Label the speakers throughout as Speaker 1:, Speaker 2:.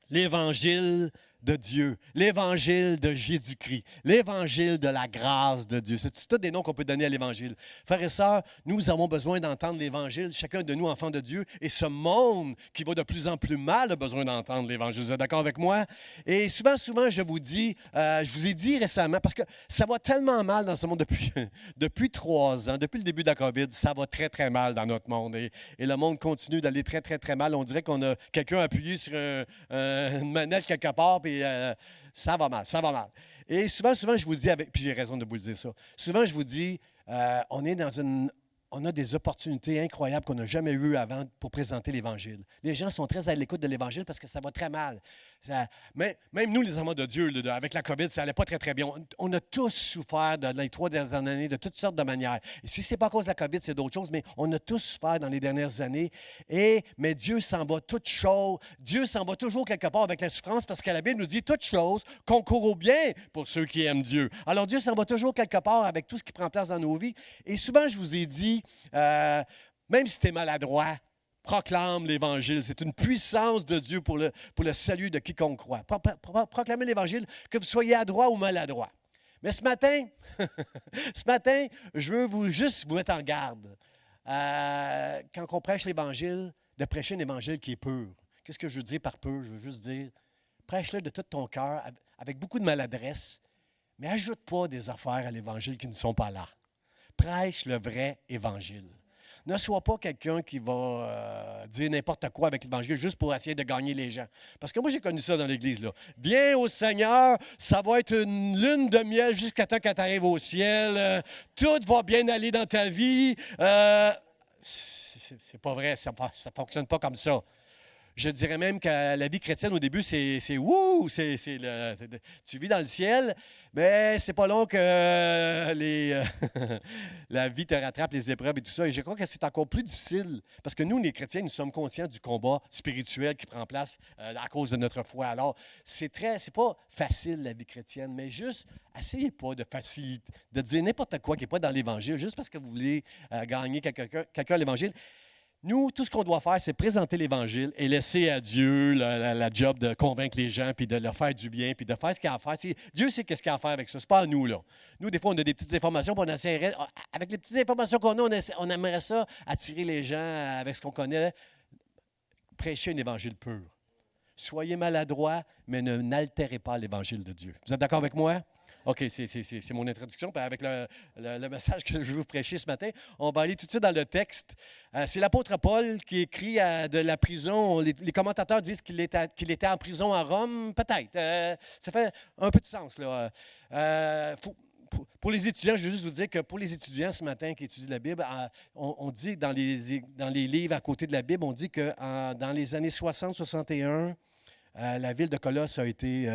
Speaker 1: L'Évangile de Dieu, l'Évangile de Jésus-Christ, l'Évangile de la grâce de Dieu. C'est tous des noms qu'on peut donner à l'Évangile. Frères et sœurs, nous avons besoin d'entendre l'Évangile, chacun de nous, enfants de Dieu, et ce monde qui va de plus en plus mal a besoin d'entendre l'Évangile. Vous êtes d'accord avec moi? Et souvent, je vous dis, je vous ai dit récemment, parce que ça va tellement mal dans ce monde depuis 3 ans, depuis le début de la COVID, ça va très, très mal dans notre monde. Et le monde continue d'aller très, très, très mal. On dirait qu'on a quelqu'un appuyé sur une manette quelque part, puis ça va mal, ça va mal. Et souvent, je vous dis, puis j'ai raison de vous le dire ça, souvent je vous dis, on a des opportunités incroyables qu'on n'a jamais eues avant pour présenter l'Évangile. Les gens sont très à l'écoute de l'Évangile parce que ça va très mal. Même nous, les enfants de Dieu, avec la COVID, ça n'allait pas très, très bien. On a tous souffert dans les 3 dernières années de toutes sortes de manières. Et si ce n'est pas à cause de la COVID, c'est d'autres choses, mais on a tous souffert dans les dernières années. Mais Dieu s'en va toute chose. Dieu s'en va toujours quelque part avec la souffrance parce que la Bible nous dit toute chose concourt au bien pour ceux qui aiment Dieu. Alors Dieu s'en va toujours quelque part avec tout ce qui prend place dans nos vies. Et souvent, je vous ai dit, même si tu es maladroit, proclame l'Évangile. C'est une puissance de Dieu pour le salut de quiconque croit. Proclamez l'Évangile, que vous soyez adroit ou maladroit. Mais ce matin, je veux juste vous mettre en garde. Quand on prêche l'Évangile, de prêcher un Évangile qui est pur. Qu'est-ce que je veux dire par pur? Je veux juste dire, prêche-le de tout ton cœur, avec beaucoup de maladresse, mais ajoute pas des affaires à l'Évangile qui ne sont pas là. Prêche le vrai Évangile. Ne sois pas quelqu'un qui va dire n'importe quoi avec l'Évangile juste pour essayer de gagner les gens. Parce que moi, j'ai connu ça dans l'Église. Là. Viens au Seigneur, ça va être une lune de miel jusqu'à temps que tu arrives au ciel. Tout va bien aller dans ta vie. C'est pas vrai, ça ne fonctionne pas comme ça. Je dirais même que la vie chrétienne, au début, c'est wouh, tu vis dans le ciel, mais c'est pas long que la vie te rattrape, les épreuves et tout ça. Et je crois que c'est encore plus difficile, parce que nous, les chrétiens, nous sommes conscients du combat spirituel qui prend place à cause de notre foi. Alors, c'est pas facile, la vie chrétienne, mais juste, essayez pas de dire n'importe quoi qui n'est pas dans l'Évangile, juste parce que vous voulez gagner quelqu'un à l'Évangile. Nous, tout ce qu'on doit faire, c'est présenter l'Évangile et laisser à Dieu la job de convaincre les gens, puis de leur faire du bien, puis de faire ce qu'il a à faire. Dieu sait ce qu'il a à faire avec ça. Ce n'est pas à nous, là. Nous, des fois, on a des petites informations, puis on essaierait, avec les petites informations qu'on a, on aimerait ça attirer les gens avec ce qu'on connaît. Prêcher un Évangile pur. Soyez maladroits, mais n'altérez pas l'Évangile de Dieu. Vous êtes d'accord avec moi? OK, c'est mon introduction. Puis avec le message que je vais vous prêcher ce matin, on va aller tout de suite dans le texte. C'est l'apôtre Paul qui écrit de la prison. Les commentateurs disent qu'il était en prison à Rome. Peut-être. Ça fait un peu de sens, là. Pour les étudiants, je veux juste vous dire que pour les étudiants ce matin qui étudient la Bible, on dit dans les livres à côté de la Bible, on dit que dans les années 60-61, la ville de Colosse a été...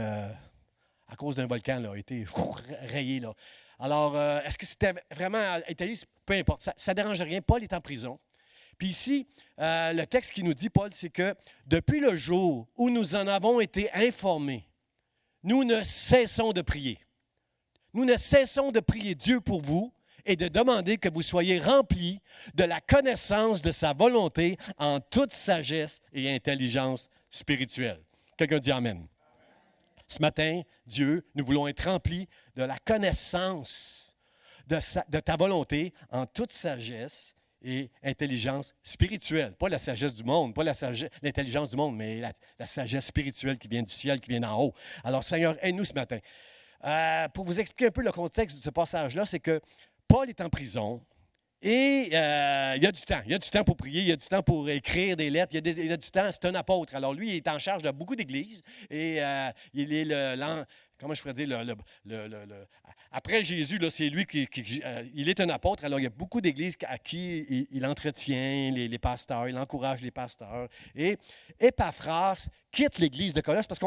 Speaker 1: à cause d'un volcan, là, a été rayé. Là. Alors, est-ce que c'était vraiment Italie? Peu importe, ça ne dérange rien. Paul est en prison. Puis ici, le texte qui nous dit, Paul, c'est que depuis le jour où nous en avons été informés, nous ne cessons de prier. Nous ne cessons de prier Dieu pour vous et de demander que vous soyez remplis de la connaissance de sa volonté en toute sagesse et intelligence spirituelle. Quelqu'un dit Amen. Ce matin, Dieu, nous voulons être remplis de la connaissance de ta volonté en toute sagesse et intelligence spirituelle. Pas la sagesse du monde, pas l'intelligence du monde, mais la sagesse spirituelle qui vient du ciel, qui vient d'en haut. Alors, Seigneur, aide-nous ce matin. Pour vous expliquer un peu le contexte de ce passage-là, c'est que Paul est en prison. Et il y a du temps. Il y a du temps pour prier, il y a du temps pour écrire des lettres, il y a du temps. C'est un apôtre. Alors lui, il est en charge de beaucoup d'églises et il est comment je pourrais dire, après Jésus, là, c'est lui il est un apôtre. Alors il y a beaucoup d'églises à qui il entretient les pasteurs, il encourage les pasteurs. Et Épaphras quitte l'église de Colosse parce que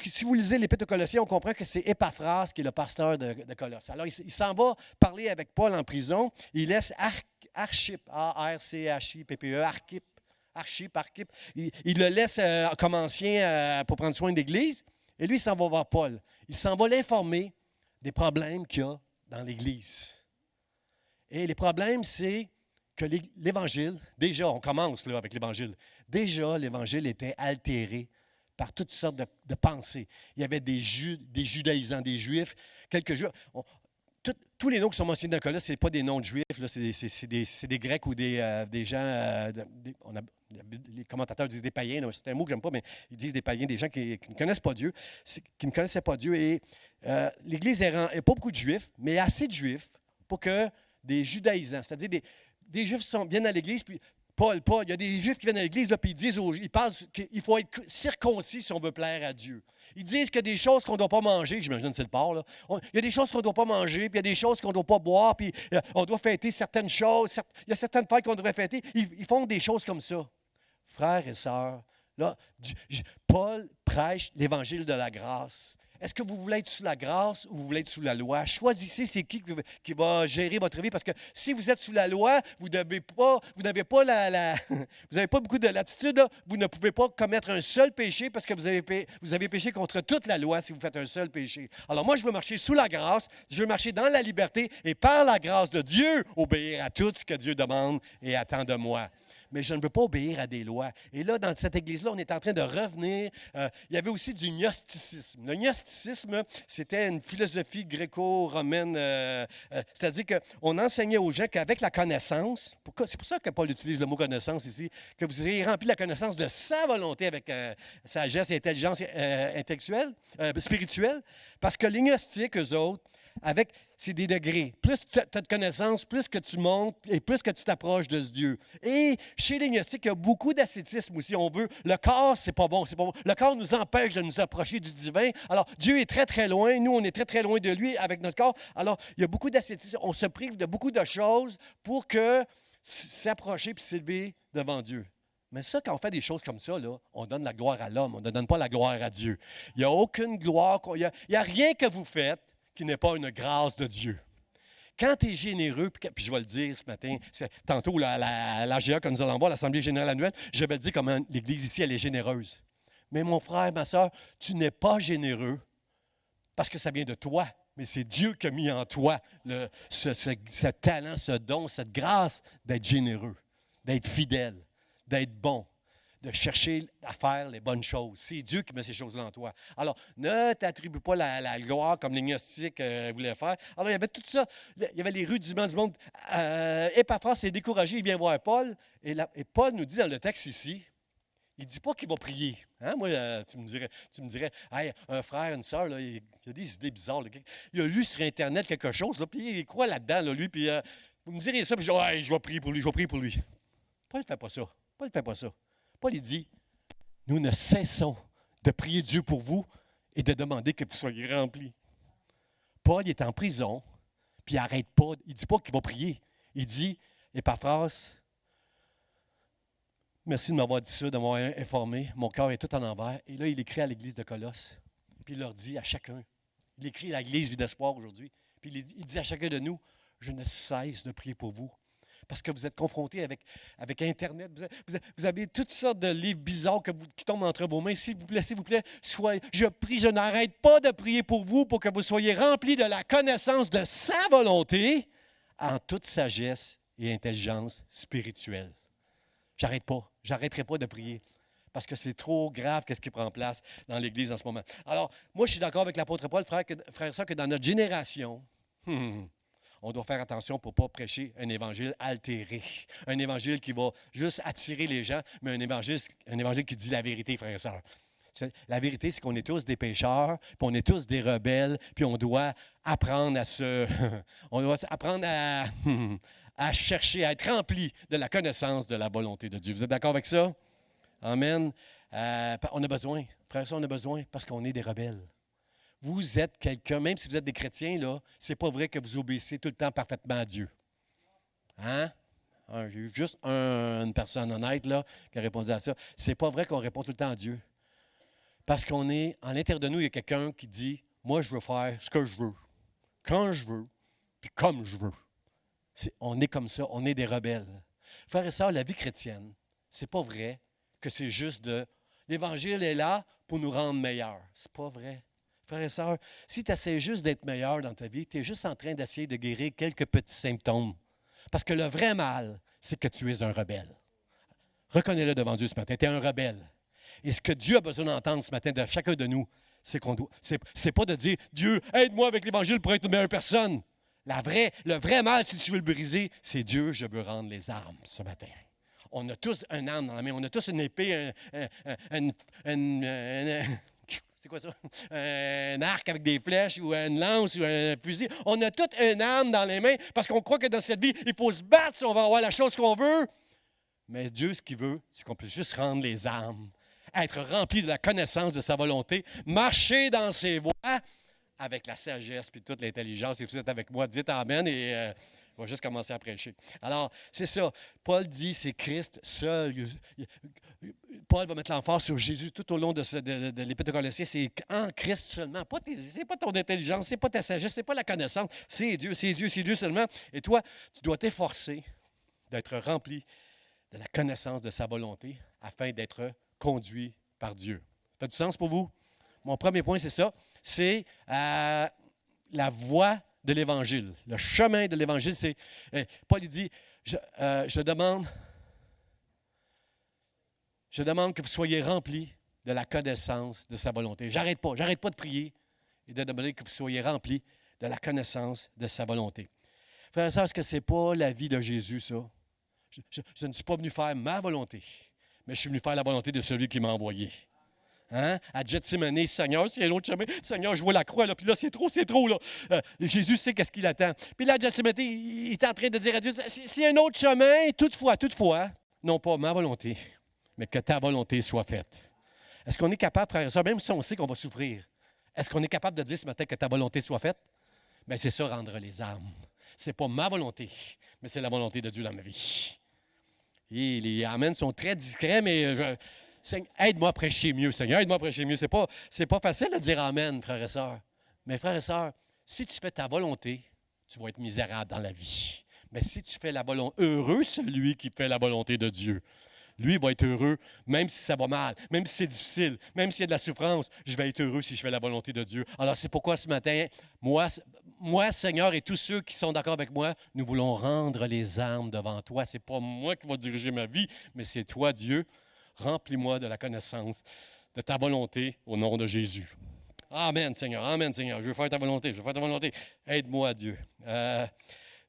Speaker 1: si vous lisez l'Épître de Colossiens, on comprend que c'est Épaphras qui est le pasteur de Colosse. Alors il s'en va parler avec Paul en prison. Il laisse Archippe, A-R-C-H-I-P-P-E, Archippe. Il le laisse comme ancien pour prendre soin de l'Église. Et lui, il s'en va voir Paul. Il s'en va l'informer des problèmes qu'il y a dans l'Église. Et les problèmes, c'est que l'Évangile, déjà, on commence là, avec l'Évangile. Déjà, l'Évangile était altéré par toutes sortes de pensées. Il y avait des judaïsants, des juifs, quelques juifs. Tous les noms qui sont mentionnés dans le cas là, ce n'est pas des noms de juifs, là, c'est des Grecs ou des gens, les commentateurs disent des païens, là, c'est un mot que j'aime pas, mais ils disent des païens, des gens qui ne connaissent pas Dieu, qui ne connaissaient pas Dieu. Et l'Église il n'y a pas beaucoup de juifs, mais assez de juifs pour que des judaïsants, c'est-à-dire des juifs viennent à l'Église, puis Paul, il y a des juifs qui viennent à l'Église, puis ils parlent qu'il faut être circoncis si on veut plaire à Dieu. Ils disent qu'il y a des choses qu'on ne doit pas manger, j'imagine que c'est le porc, là. Il y a des choses qu'on ne doit pas manger, puis il y a des choses qu'on ne doit pas boire, puis on doit fêter certaines choses. Il y a certaines fêtes qu'on devrait fêter. Ils font des choses comme ça. Frères et sœurs, là, Paul prêche l'Évangile de la grâce. Est-ce que vous voulez être sous la grâce ou vous voulez être sous la loi? Choisissez c'est qui va gérer votre vie, parce que si vous êtes sous la loi, vous n'avez pas vous n'avez pas beaucoup de latitude, là. Vous ne pouvez pas commettre un seul péché parce que vous avez péché contre toute la loi si vous faites un seul péché. Alors moi, je veux marcher sous la grâce, je veux marcher dans la liberté et par la grâce de Dieu, obéir à tout ce que Dieu demande et attend de moi. Mais je ne veux pas obéir à des lois. Et là, dans cette église-là, on est en train de revenir. Il y avait aussi du gnosticisme. Le gnosticisme, c'était une philosophie gréco-romaine. C'est-à-dire qu'on enseignait aux gens qu'avec la connaissance, c'est pour ça que Paul utilise le mot connaissance ici, que vous ayez rempli la connaissance de sa volonté avec sagesse et intelligence intellectuelle, spirituelle, parce que les gnostiques, eux autres, c'est des degrés. Plus tu as de connaissances, plus que tu montes et plus que tu t'approches de ce Dieu. Et chez les gnostiques, il y a beaucoup d'ascétisme aussi. On veut, le corps, c'est pas bon, c'est pas bon. Le corps nous empêche de nous approcher du divin. Alors, Dieu est très, très loin. Nous, on est très, très loin de lui avec notre corps. Alors, il y a beaucoup d'ascétisme. On se prive de beaucoup de choses pour que s'approcher puis s'élever devant Dieu. Mais ça, quand on fait des choses comme ça, là, on donne la gloire à l'homme, on ne donne pas la gloire à Dieu. Il n'y a aucune gloire, il n'y a rien que vous faites qui n'est pas une grâce de Dieu. Quand tu es généreux, puis je vais le dire ce matin, tantôt, l'AGA que nous allons voir, l'Assemblée générale annuelle, je vais le dire comment l'Église ici, elle est généreuse. Mais mon frère, ma soeur, tu n'es pas généreux parce que ça vient de toi, mais c'est Dieu qui a mis en toi ce talent, ce don, cette grâce d'être généreux, d'être fidèle, d'être bon, de chercher à faire les bonnes choses. C'est Dieu qui met ces choses-là en toi. Alors, ne t'attribue pas la gloire comme les gnostiques voulaient faire. Alors, il y avait tout ça. Il y avait les rudiments du monde. Épaphras s'est découragé, il vient voir Paul. Et Paul nous dit dans le texte ici, il ne dit pas qu'il va prier. Hein? Moi, tu me dirais hey, un frère, une sœur, là, il a des idées bizarres. Là. Il a lu sur Internet quelque chose, là, puis il croit là-dedans, là, lui. Puis vous me direz ça, puis je dis hey, je vais prier pour lui, je vais prier pour lui. Paul ne fait pas ça. Paul ne fait pas ça. Paul, il dit, nous ne cessons de prier Dieu pour vous et de demander que vous soyez remplis. Paul il est en prison, puis il n'arrête pas. Il ne dit pas qu'il va prier. Il dit, Épaphras, merci de m'avoir dit ça, de m'avoir informé. Mon cœur est tout en envers. Et là, il écrit à l'église de Colosse. Puis il leur dit à chacun, il écrit à l'église Vie d'Espoir aujourd'hui. Puis il dit à chacun de nous, je ne cesse de prier pour vous. Parce que vous êtes confrontés avec Internet. Vous avez toutes sortes de livres bizarres qui tombent entre vos mains. S'il vous plaît, je prie, je n'arrête pas de prier pour vous pour que vous soyez remplis de la connaissance de sa volonté en toute sagesse et intelligence spirituelle. J'arrêterai pas de prier parce que c'est trop grave qu'est-ce qui prend place dans l'Église en ce moment. Alors, moi, je suis d'accord avec l'apôtre Paul, frère et sœurs, que dans notre génération, on doit faire attention pour ne pas prêcher un évangile altéré, un évangile qui va juste attirer les gens, mais un évangile qui dit la vérité, frères et sœurs. La vérité, c'est qu'on est tous des pécheurs, puis on est tous des rebelles, puis on doit apprendre à chercher, à être rempli de la connaissance de la volonté de Dieu. Vous êtes d'accord avec ça? Amen. On a besoin, frères et sœurs, on a besoin parce qu'on est des rebelles. Vous êtes quelqu'un, même si vous êtes des chrétiens, là, c'est pas vrai que vous obéissez tout le temps parfaitement à Dieu. Hein? J'ai eu juste une personne honnête là, qui a répondu à ça. C'est pas vrai qu'on répond tout le temps à Dieu. Parce qu'on est, en l'intérieur de nous, il y a quelqu'un qui dit, moi, je veux faire ce que je veux, quand je veux, puis comme je veux. On est comme ça, on est des rebelles. Frères et sœurs, la vie chrétienne, c'est pas vrai que c'est juste l'Évangile est là pour nous rendre meilleurs. C'est pas vrai. Frères et sœurs, si tu essaies juste d'être meilleur dans ta vie, tu es juste en train d'essayer de guérir quelques petits symptômes. Parce que le vrai mal, c'est que tu es un rebelle. Reconnais-le devant Dieu ce matin, tu es un rebelle. Et ce que Dieu a besoin d'entendre ce matin de chacun de nous, c'est qu'on doit. C'est pas de dire Dieu, aide-moi avec l'Évangile pour être une meilleure personne. Le vrai mal, si tu veux le briser, c'est Dieu, je veux rendre les armes ce matin. On a tous un arme dans la main, on a tous une épée, c'est quoi ça? Un arc avec des flèches ou une lance ou un fusil. On a toute une arme dans les mains parce qu'on croit que dans cette vie, il faut se battre si on va avoir la chose qu'on veut. Mais Dieu, ce qu'il veut, c'est qu'on puisse juste rendre les armes, être rempli de la connaissance de sa volonté, marcher dans ses voies avec la sagesse et toute l'intelligence. Et vous êtes avec moi, dites Amen et on va juste commencer à prêcher. Alors, c'est ça. Paul dit, c'est Christ seul. Paul va mettre l'emphase sur Jésus tout au long de l'Épître aux Colossiens. C'est en Christ seulement. Ce n'est pas ton intelligence, ce n'est pas ta sagesse, ce n'est pas la connaissance. C'est Dieu, c'est Dieu, c'est Dieu seulement. Et toi, tu dois t'efforcer d'être rempli de la connaissance de sa volonté afin d'être conduit par Dieu. Ça fait du sens pour vous? Mon premier point, c'est ça. C'est la voie de l'Évangile. Le chemin de l'Évangile, c'est... Paul il dit, je demande que vous soyez remplis de la connaissance de sa volonté. J'arrête pas de prier et de demander que vous soyez remplis de la connaissance de sa volonté. Frères et sœurs, est-ce que ce n'est pas la vie de Jésus, ça? Je ne suis pas venu faire ma volonté, mais je suis venu faire la volonté de celui qui m'a envoyé. Hein? À Gethsémani, Seigneur, s'il y a un autre chemin, Seigneur, je vois la croix, là, puis là, c'est trop, là. Jésus sait qu'est-ce qu'il attend. Puis là, à Gethsémani, il est en train de dire à Dieu, s'il y a un autre chemin, toutefois, non pas ma volonté, mais que ta volonté soit faite. Est-ce qu'on est capable, frères et sœurs, même si on sait qu'on va souffrir, est-ce qu'on est capable de dire ce matin que ta volonté soit faite? Bien, c'est ça, rendre les armes. Ce n'est pas ma volonté, mais c'est la volonté de Dieu dans ma vie. Et les amens sont très discrets, mais aide-moi à prêcher mieux, Seigneur, aide-moi à prêcher mieux. C'est pas facile de dire amen, frères et sœurs. Mais frères et sœurs, si tu fais ta volonté, tu vas être misérable dans la vie. Mais si tu fais la volonté, heureux celui qui fait la volonté de Dieu. Lui, il va être heureux, même si ça va mal, même si c'est difficile, même s'il y a de la souffrance, je vais être heureux si je fais la volonté de Dieu. Alors, c'est pourquoi ce matin, moi, Seigneur, et tous ceux qui sont d'accord avec moi, nous voulons rendre les armes devant toi. Ce n'est pas moi qui va diriger ma vie, mais c'est toi, Dieu. Remplis-moi de la connaissance de ta volonté au nom de Jésus. Amen, Seigneur. Amen, Seigneur. Je veux faire ta volonté. Aide-moi, Dieu.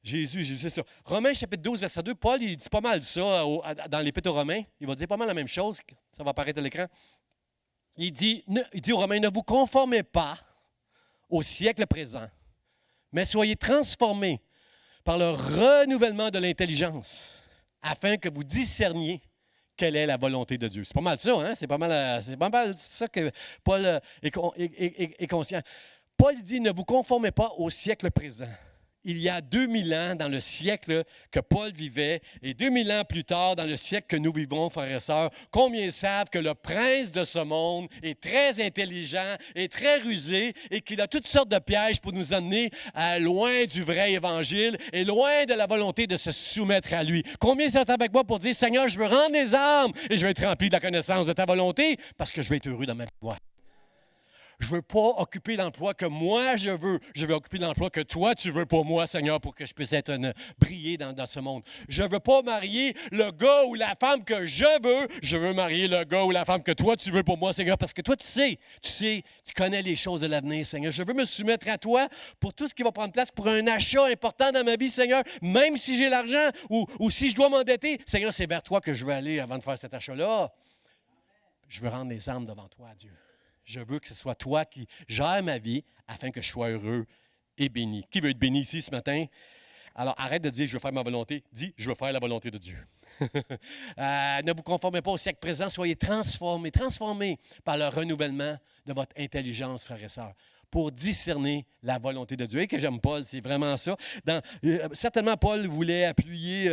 Speaker 1: Jésus, c'est ça. Romains chapitre 12, verset 2, Paul, il dit pas mal ça dans l'Épître aux Romains. Il va dire pas mal la même chose. Ça va apparaître à l'écran. Il dit aux Romains, ne vous conformez pas au siècle présent, mais soyez transformés par le renouvellement de l'intelligence, afin que vous discerniez quelle est la volonté de Dieu. C'est pas mal ça, hein? C'est pas mal ça que Paul est conscient. Paul dit, ne vous conformez pas au siècle présent. Il y a 2000 ans dans le siècle que Paul vivait et 2000 ans plus tard dans le siècle que nous vivons, frères et sœurs, combien savent que le prince de ce monde est très intelligent et très rusé et qu'il a toutes sortes de pièges pour nous amener loin du vrai évangile et loin de la volonté de se soumettre à lui. Combien sont avec moi pour dire, Seigneur, je veux rendre les armes et je veux être rempli de la connaissance de ta volonté parce que je veux être heureux dans ma vie. Je ne veux pas occuper l'emploi que moi je veux. Je veux occuper l'emploi que toi tu veux pour moi, Seigneur, pour que je puisse briller dans ce monde. Je ne veux pas marier le gars ou la femme que je veux. Je veux marier le gars ou la femme que toi tu veux pour moi, Seigneur, parce que toi tu connais les choses de l'avenir, Seigneur. Je veux me soumettre à toi pour tout ce qui va prendre place pour un achat important dans ma vie, Seigneur. Même si j'ai l'argent ou si je dois m'endetter, Seigneur, c'est vers toi que je veux aller avant de faire cet achat-là. Je veux rendre les armes devant toi, Dieu. Je veux que ce soit toi qui gères ma vie afin que je sois heureux et béni. Qui veut être béni ici ce matin? Alors, arrête de dire « je veux faire ma volonté ». Dis « je veux faire la volonté de Dieu ». Ne vous conformez pas au siècle présent, soyez transformés par le renouvellement de votre intelligence, frères et sœurs, pour discerner la volonté de Dieu. Et que j'aime Paul, c'est vraiment ça. Certainement, Paul voulait appuyer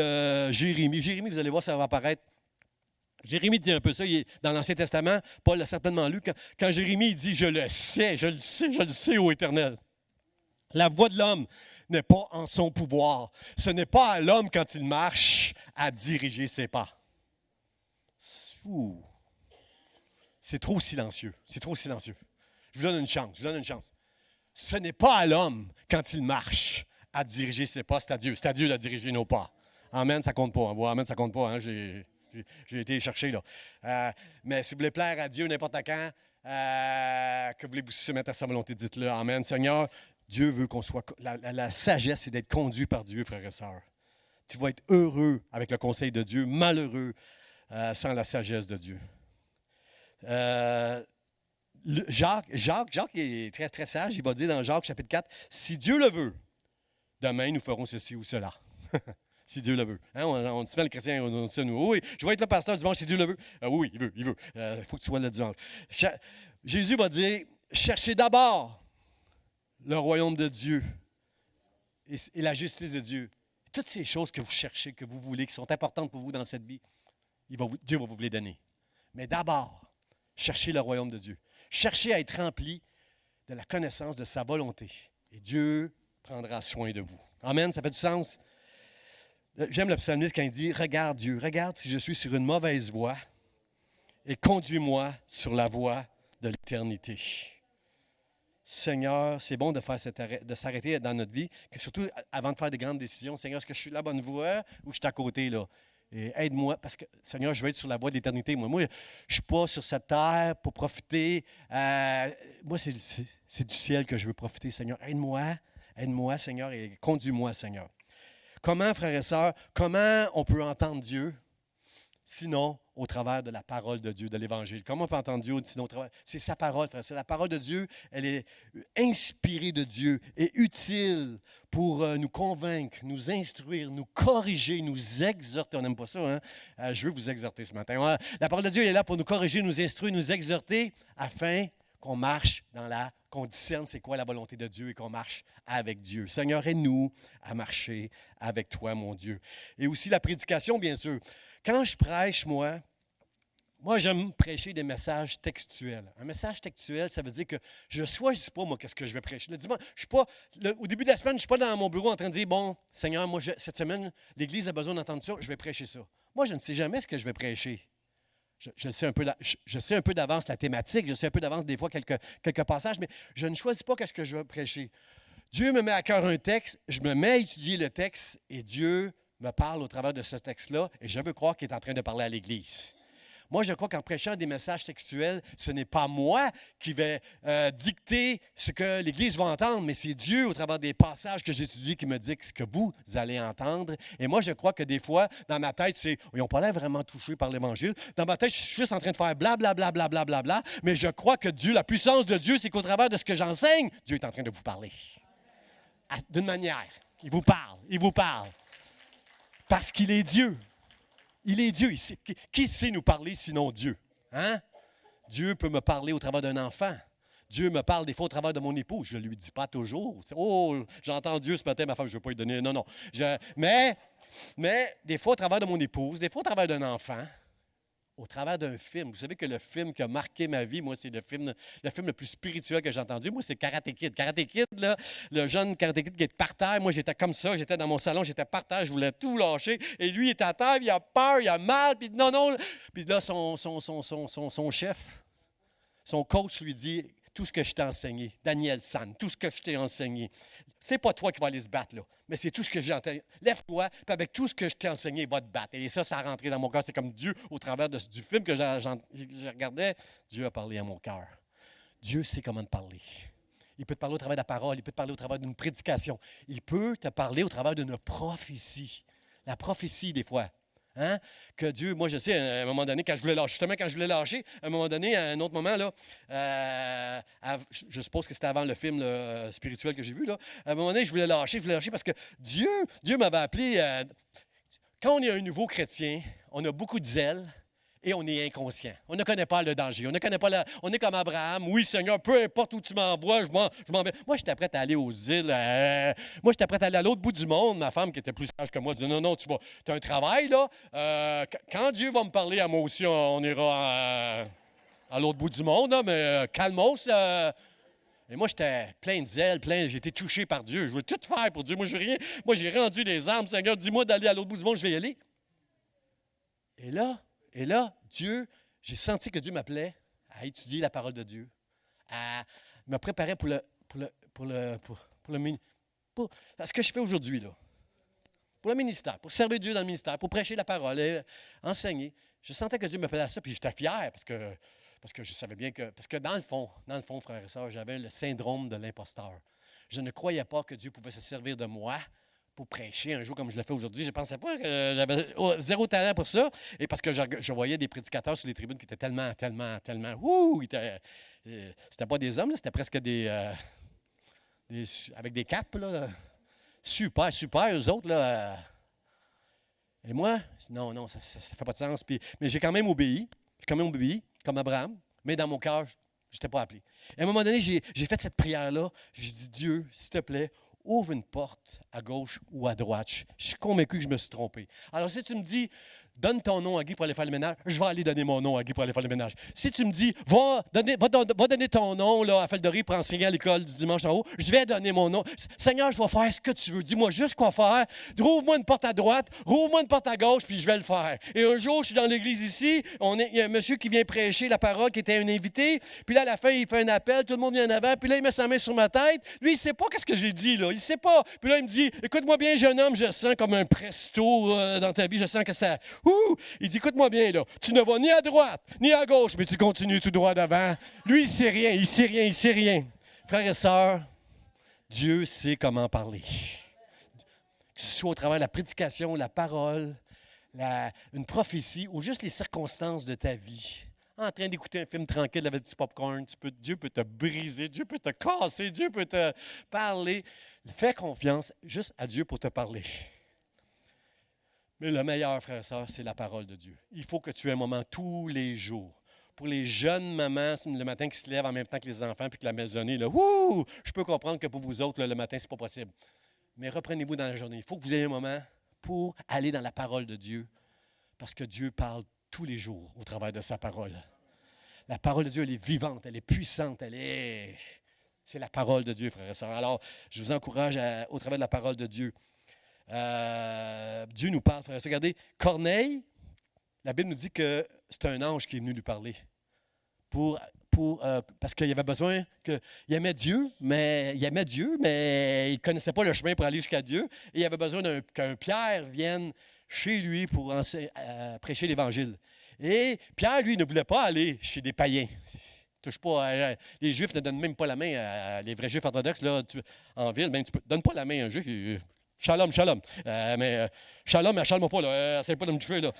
Speaker 1: Jérémie. Jérémie, vous allez voir, ça va apparaître. Jérémie dit un peu ça, dans l'Ancien Testament, Paul l'a certainement lu, quand Jérémie dit « je le sais, ô Éternel ». La voix de l'homme n'est pas en son pouvoir. Ce n'est pas à l'homme, quand il marche, à diriger ses pas. C'est trop silencieux, Je vous donne une chance, Ce n'est pas à l'homme, quand il marche, à diriger ses pas, c'est à Dieu. C'est à Dieu de diriger nos pas. Amen, ça compte pas. Amen, ça compte pas. Hein? J'ai J'ai été chercher, là. Mais si vous voulez plaire à Dieu n'importe quand, que voulez-vous soumettre à sa volonté, dites-le. Amen. Seigneur, Dieu veut qu'on soit... La sagesse, c'est d'être conduit par Dieu, frères et sœurs. Tu vas être heureux avec le conseil de Dieu, malheureux sans la sagesse de Dieu. Jacques est très, très sage. Il va dire dans Jacques, chapitre 4, « Si Dieu le veut, demain, nous ferons ceci ou cela. » Si Dieu le veut. Hein, on dit souvent, les chrétiens, on dit ça, nous. Oui, je vais être le pasteur dimanche si Dieu le veut. Oui, il veut. Il faut que tu sois le dimanche. Jésus va dire, cherchez d'abord le royaume de Dieu et la justice de Dieu. Toutes ces choses que vous cherchez, que vous voulez, qui sont importantes pour vous dans cette vie, Dieu va vous les donner. Mais d'abord, cherchez le royaume de Dieu. Cherchez à être rempli de la connaissance de sa volonté. Et Dieu prendra soin de vous. Amen, ça fait du sens? J'aime le psalmiste quand il dit, « Regarde Dieu, regarde si je suis sur une mauvaise voie et conduis-moi sur la voie de l'éternité. » Seigneur, c'est bon de s'arrêter dans notre vie, que surtout avant de faire des grandes décisions. Seigneur, est-ce que je suis la bonne voie ou je suis à côté, là? Et aide-moi, parce que, Seigneur, je veux être sur la voie de l'éternité. Moi, je ne suis pas sur cette terre pour profiter. Moi, c'est du ciel que je veux profiter, Seigneur. Aide-moi, Seigneur, et conduis-moi, Seigneur. Comment, frères et sœurs, comment on peut entendre Dieu, sinon au travers de la parole de Dieu, de l'Évangile? Comment on peut entendre Dieu, sinon au travers? C'est sa parole, frères et sœurs. La parole de Dieu, elle est inspirée de Dieu et utile pour nous convaincre, nous instruire, nous corriger, nous exhorter. On n'aime pas ça, hein? Je veux vous exhorter ce matin. La parole de Dieu elle est là pour nous corriger, nous instruire, nous exhorter, afin qu'on marche qu'on discerne c'est quoi la volonté de Dieu et qu'on marche avec Dieu. Seigneur, aide-nous à marcher avec toi, mon Dieu. Et aussi la prédication, bien sûr. Quand je prêche, moi j'aime prêcher des messages textuels. Un message textuel, ça veut dire que je ne dis pas, moi, qu'est-ce que je vais prêcher. Le dimanche, au début de la semaine, je ne suis pas dans mon bureau en train de dire, bon, Seigneur, moi, cette semaine, l'Église a besoin d'entendre ça, je vais prêcher ça. Moi, je ne sais jamais ce que je vais prêcher. Je sais un peu d'avance la thématique, je sais un peu d'avance des fois quelques passages, mais je ne choisis pas qu'est-ce que je vais prêcher. Dieu me met à cœur un texte, je me mets à étudier le texte et Dieu me parle au travers de ce texte-là et je veux croire qu'il est en train de parler à l'Église. Moi, je crois qu'en prêchant des messages textuels, ce n'est pas moi qui vais dicter ce que l'Église va entendre, mais c'est Dieu, au travers des passages que j'étudie, qui me dit ce que vous allez entendre. Et moi, je crois que des fois, dans ma tête, ils n'ont pas l'air vraiment touchés par l'Évangile. Dans ma tête, je suis juste en train de faire blablabla, mais je crois que Dieu, la puissance de Dieu, c'est qu'au travers de ce que j'enseigne, Dieu est en train de vous parler. D'une manière, il vous parle. Parce qu'il est Dieu. Il est Dieu. Qui sait nous parler sinon Dieu? Hein? Dieu peut me parler au travers d'un enfant. Dieu me parle des fois au travers de mon épouse. Je ne lui dis pas toujours. Oh, j'entends Dieu ce matin, ma femme, je ne vais pas lui donner. Non. Mais des fois au travers de mon épouse, des fois au travers d'un enfant, au travers d'un film. Vous savez que le film qui a marqué ma vie, moi, c'est le film le plus spirituel que j'ai entendu. Moi, c'est Karate Kid. Karate Kid, là, le jeune Karate Kid qui est par terre. Moi, j'étais comme ça. J'étais dans mon salon, j'étais par terre, je voulais tout lâcher. Et lui, il est à terre, il a peur, il a mal. Puis non. Puis là, son chef, son coach lui dit, tout ce que je t'ai enseigné, Daniel San, tout ce que je t'ai enseigné, c'est pas toi qui vas aller se battre, là, mais c'est tout ce que j'ai enseigné. Lève-toi, puis avec tout ce que je t'ai enseigné, il va te battre. Et ça a rentré dans mon cœur. C'est comme Dieu, au travers du film que je regardais, Dieu a parlé à mon cœur. Dieu sait comment te parler. Il peut te parler au travers de la parole, il peut te parler au travers d'une prédication. Il peut te parler au travers d'une prophétie. La prophétie, des fois. Hein? Que Dieu, moi je sais, à un moment donné, quand je voulais lâcher, à un moment donné, à un autre moment, là, je suppose que c'était avant le film spirituel que j'ai vu, là, à un moment donné, je voulais lâcher parce que Dieu m'avait appelé, quand on est un nouveau chrétien, on a beaucoup de zèle et on est inconscient. On ne connaît pas le danger, on est comme Abraham, oui Seigneur, peu importe où tu m'envoies, je m'en vais. Moi, j'étais prêt à aller aux îles, moi, j'étais prêt à aller à l'autre bout du monde. Ma femme, qui était plus sage que moi, disait, non, tu as un travail, là. Quand Dieu va me parler à moi aussi, on ira à l'autre bout du monde, là, mais calmos, Et moi, j'étais plein de zèle, j'ai été touché par Dieu. Je veux tout faire pour Dieu. Moi, j'ai rendu des armes. Seigneur, dis-moi d'aller à l'autre bout du monde, je vais y aller. Et là, Dieu, j'ai senti que Dieu m'appelait à étudier la parole de Dieu, à me préparer pour ce que je fais aujourd'hui, là. Pour le ministère, pour servir Dieu dans le ministère, pour prêcher la parole, et enseigner. Je sentais que Dieu m'appelait à ça, puis j'étais fier parce que je savais bien que... Parce que dans le fond, frères et sœurs, j'avais le syndrome de l'imposteur. Je ne croyais pas que Dieu pouvait se servir de moi pour prêcher un jour comme je le fais aujourd'hui. Je ne pensais pas que j'avais zéro talent pour ça. Et parce que je voyais des prédicateurs sur les tribunes qui étaient tellement, c'était pas des hommes, là, c'était presque avec des capes, là. Super, eux autres, là. Et moi, non, ça ne fait pas de sens. Mais j'ai quand même obéi. Comme Abraham. Mais dans mon cœur, je n'étais pas appelé. Et à un moment donné, j'ai fait cette prière-là. J'ai dit, Dieu, s'il te plaît, ouvre une porte à gauche ou à droite. Je suis convaincu que je me suis trompé. Alors, si tu me dis, donne ton nom à Guy pour aller faire le ménage, je vais aller donner mon nom à Guy pour aller faire le ménage. Si tu me dis, va donner ton nom là, à Felderie pour enseigner à l'école du dimanche en haut, je vais donner mon nom. Seigneur, je vais faire ce que tu veux. Dis-moi juste quoi faire. Rouvre-moi une porte à droite, rouvre-moi une porte à gauche, puis je vais le faire. Et un jour, je suis dans l'église ici, il y a un monsieur qui vient prêcher la parole, qui était un invité, puis là, à la fin, il fait un appel, tout le monde vient en avant, puis là, il met sa main sur ma tête. Lui, il ne sait pas ce que j'ai dit, là. Il ne sait pas. Puis là, il me dit, écoute-moi bien, jeune homme, je sens comme un presto dans ta vie, je sens que ça... Il dit, écoute-moi bien, là, tu ne vas ni à droite, ni à gauche, mais tu continues tout droit devant. Lui, il ne sait rien. Frères et sœurs, Dieu sait comment parler. Que ce soit au travers de la prédication, la parole, une prophétie ou juste les circonstances de ta vie. En train d'écouter un film tranquille avec du popcorn, Dieu peut te briser, Dieu peut te casser, Dieu peut te parler. Fais confiance juste à Dieu pour te parler. Mais le meilleur, frère et sœur, c'est la parole de Dieu. Il faut que tu aies un moment tous les jours. Pour les jeunes mamans, le matin qui se lèvent en même temps que les enfants puis que la maisonnée, là, je peux comprendre que pour vous autres, là, le matin, ce n'est pas possible. Mais reprenez-vous dans la journée. Il faut que vous ayez un moment pour aller dans la parole de Dieu. Parce que Dieu parle tous les jours au travers de sa parole. La parole de Dieu, elle est vivante, elle est puissante, c'est la parole de Dieu, frères et sœurs. Alors, je vous encourage au travers de la parole de Dieu. Dieu nous parle, frères et sœurs. Regardez, Corneille, la Bible nous dit que c'est un ange qui est venu lui parler. Parce qu'il avait besoin il aimait Dieu, mais il ne connaissait pas le chemin pour aller jusqu'à Dieu. Et il avait besoin qu'un Pierre vienne chez lui pour prêcher l'Évangile. Et Pierre, lui, ne voulait pas aller chez des païens. Touche pas les Juifs ne donnent même pas la main les vrais Juifs orthodoxes là, en ville. Même, donne pas la main à un Juif. Shalom. Shalom, mais shalom pas, là. Essaye pas de me tuer, là.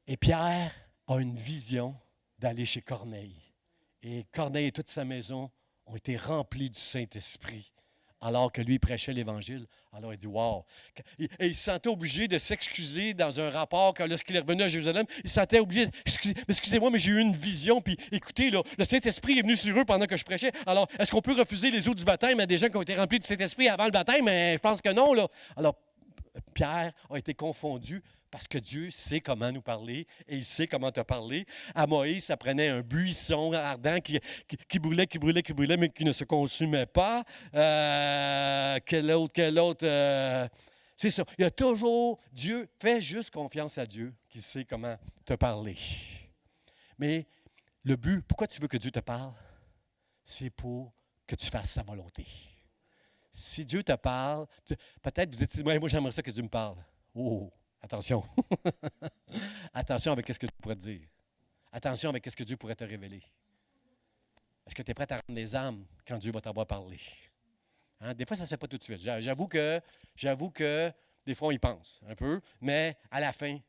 Speaker 1: Et Pierre a une vision d'aller chez Corneille. Et Corneille et toute sa maison ont été remplis du Saint-Esprit alors que lui prêchait l'Évangile. Alors il dit, wow! Et il se sentait obligé de s'excuser dans un rapport que lorsqu'il est revenu à Jérusalem, il se sentait obligé, excusez-moi, mais j'ai eu une vision, puis écoutez, là, le Saint-Esprit est venu sur eux pendant que je prêchais. Alors, est-ce qu'on peut refuser les eaux du baptême à des gens qui ont été remplis du Saint-Esprit avant le baptême? Mais je pense que non, là. Alors, Pierre a été confondu parce que Dieu sait comment nous parler et il sait comment te parler. À Moïse, ça prenait un buisson ardent qui brûlait, mais qui ne se consumait pas. Quel autre? C'est ça. Il y a toujours Dieu. Fais juste confiance à Dieu qui sait comment te parler. Mais le but, pourquoi tu veux que Dieu te parle? C'est pour que tu fasses sa volonté. Si Dieu te parle, peut-être vous dites, moi j'aimerais ça que Dieu me parle. Oh, attention. Attention avec ce que Dieu pourrait te dire. Attention avec ce que Dieu pourrait te révéler. Est-ce que tu es prêt à rendre les âmes quand Dieu va t'avoir parlé? Hein? Des fois, ça ne se fait pas tout de suite. J'avoue que des fois, on y pense un peu, mais à la fin,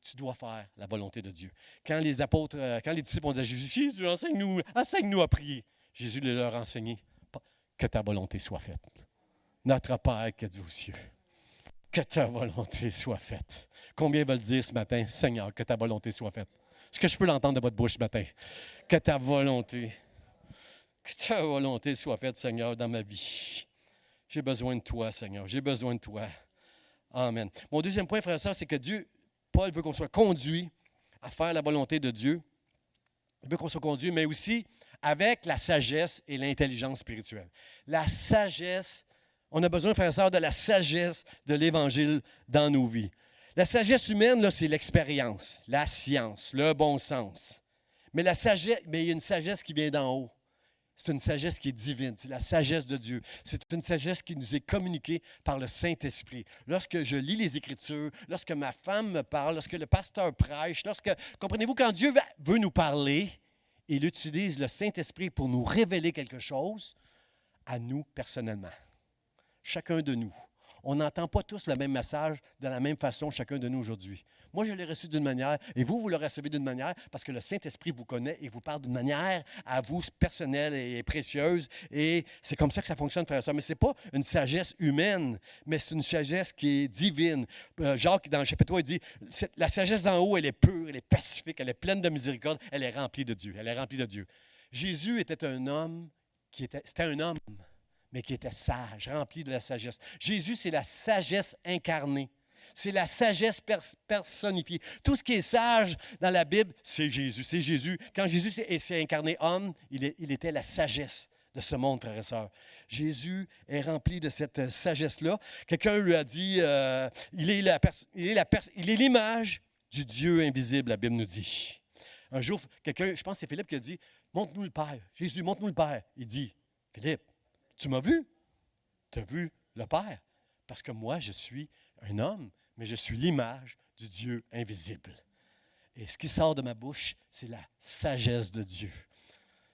Speaker 1: tu dois faire la volonté de Dieu. Quand les disciples ont dit à Jésus, enseigne-nous à prier. Jésus leur a enseigné. Que ta volonté soit faite. Notre Père qui est aux cieux. Que ta volonté soit faite. Combien veulent dire ce matin, Seigneur, que ta volonté soit faite? Est-ce que je peux l'entendre de votre bouche ce matin? Que ta volonté soit faite, Seigneur, dans ma vie. J'ai besoin de toi, Seigneur. J'ai besoin de toi. Amen. Mon deuxième point, frère et sœur, c'est que Paul veut qu'on soit conduit à faire la volonté de Dieu. Il veut qu'on soit conduit, mais aussi avec la sagesse et l'intelligence spirituelle. La sagesse, on a besoin, frères et sœurs, de la sagesse de l'Évangile dans nos vies. La sagesse humaine, là, c'est l'expérience, la science, le bon sens. Mais il y a une sagesse qui vient d'en haut. C'est une sagesse qui est divine, c'est la sagesse de Dieu. C'est une sagesse qui nous est communiquée par le Saint-Esprit. Lorsque je lis les Écritures, lorsque ma femme me parle, lorsque le pasteur prêche, comprenez-vous, quand Dieu veut nous parler, il utilise le Saint-Esprit pour nous révéler quelque chose à nous personnellement. Chacun de nous. On n'entend pas tous le même message de la même façon, chacun de nous aujourd'hui. Moi, je l'ai reçu d'une manière, et vous le recevez d'une manière, parce que le Saint-Esprit vous connaît et vous parle d'une manière à vous personnelle et précieuse. Et c'est comme ça que ça fonctionne, frère et sœur. Mais ce n'est pas une sagesse humaine, mais c'est une sagesse qui est divine. Jacques, dans le chapitre 3, il dit, la sagesse d'en haut, elle est pure, elle est pacifique, elle est pleine de miséricorde, elle est remplie de Dieu. Elle est remplie de Dieu. Jésus était un homme c'était un homme, mais qui était sage, rempli de la sagesse. Jésus, c'est la sagesse incarnée. C'est la sagesse personnifiée. Tout ce qui est sage dans la Bible, c'est Jésus. C'est Jésus. Quand Jésus s'est incarné homme, il était la sagesse de ce monde, frères et sœurs. Jésus est rempli de cette sagesse-là. Quelqu'un lui a dit, il est l'image du Dieu invisible, la Bible nous dit. Un jour, quelqu'un, je pense que c'est Philippe qui a dit, montre-nous le Père. Jésus, montre-nous le Père. Il dit, Philippe, tu m'as vu? Tu as vu le Père? Parce que moi, je suis un homme, mais je suis l'image du Dieu invisible. Et ce qui sort de ma bouche, c'est la sagesse de Dieu.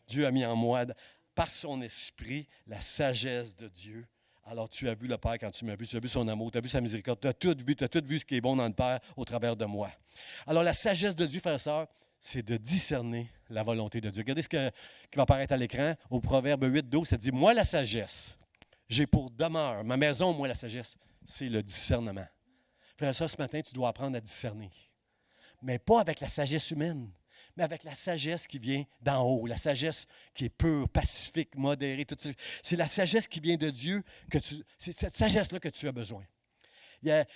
Speaker 1: Dieu a mis en moi, par son esprit, la sagesse de Dieu. Alors, tu as vu le Père quand tu m'as vu, tu as vu son amour, tu as vu sa miséricorde, tu as tout vu ce qui est bon dans le Père au travers de moi. Alors, la sagesse de Dieu, frères et sœurs, c'est de discerner la volonté de Dieu. Regardez ce qui va apparaître à l'écran. Au Proverbe 8, 12, ça dit, « Moi, la sagesse, j'ai pour demeure, ma maison, moi, la sagesse, c'est le discernement. » Frère et sœur, ce matin, tu dois apprendre à discerner. Mais pas avec la sagesse humaine, mais avec la sagesse qui vient d'en haut, la sagesse qui est pure, pacifique, modérée. C'est la sagesse qui vient de Dieu, c'est cette sagesse-là que tu as besoin.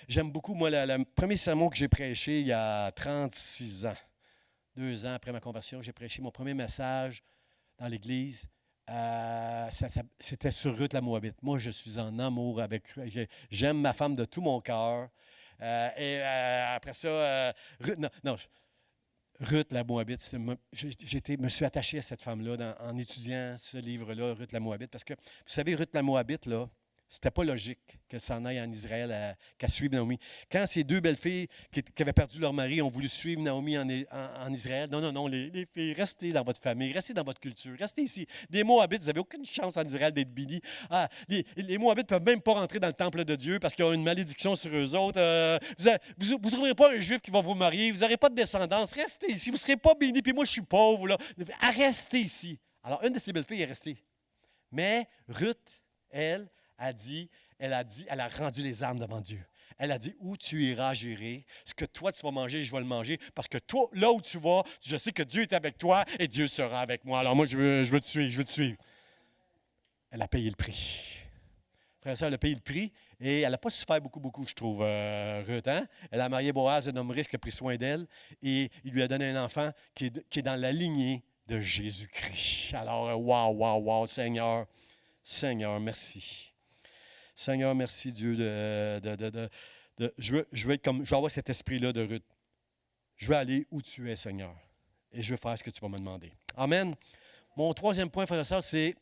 Speaker 1: J'aime beaucoup, moi, le premier sermon que j'ai prêché il y a 36 ans. 2 ans après ma conversion, j'ai prêché mon premier message dans l'Église. C'était sur Ruth la Moabite. Moi, je suis en amour avec Ruth. J'aime ma femme de tout mon cœur. Après ça, Ruth la Moabite, me suis attaché à cette femme-là en étudiant ce livre-là, Ruth la Moabite, parce que, vous savez, Ruth la Moabite, là, c'était pas logique qu'elle s'en aille en Israël, qu'elle suive Naomi. Quand ces 2 belles filles qui avaient perdu leur mari ont voulu suivre Naomi en Israël, non, les filles, restez dans votre famille, restez dans votre culture, restez ici. Les Moabites, vous n'avez aucune chance en Israël d'être bénis. Les Moabites ne peuvent même pas rentrer dans le temple de Dieu parce qu'ils ont une malédiction sur eux autres. Vous ne trouverez pas un Juif qui va vous marier, vous n'aurez pas de descendance, restez ici, vous ne serez pas bénis, puis moi je suis pauvre. Là. Restez ici. Alors, une de ces belles filles est restée. Mais Ruth, elle a rendu les armes devant Dieu. Elle a dit, où tu iras, j'irai. Ce que toi, tu vas manger, je vais le manger. Parce que toi, là où tu vas, je sais que Dieu est avec toi et Dieu sera avec moi. Alors moi, je veux te suivre, Elle a payé le prix. Frère et sœur, elle a payé le prix et elle n'a pas souffert beaucoup, je trouve, Ruth. Hein? Elle a marié Boaz, un homme riche qui a pris soin d'elle et il lui a donné un enfant qui est dans la lignée de Jésus-Christ. Alors, wow, Seigneur, merci. Seigneur, merci Dieu je veux avoir cet esprit-là de Ruth. Je veux aller où tu es, Seigneur. Et je veux faire ce que tu vas me demander. Amen. Mon 3e point, frère et sœur, c'est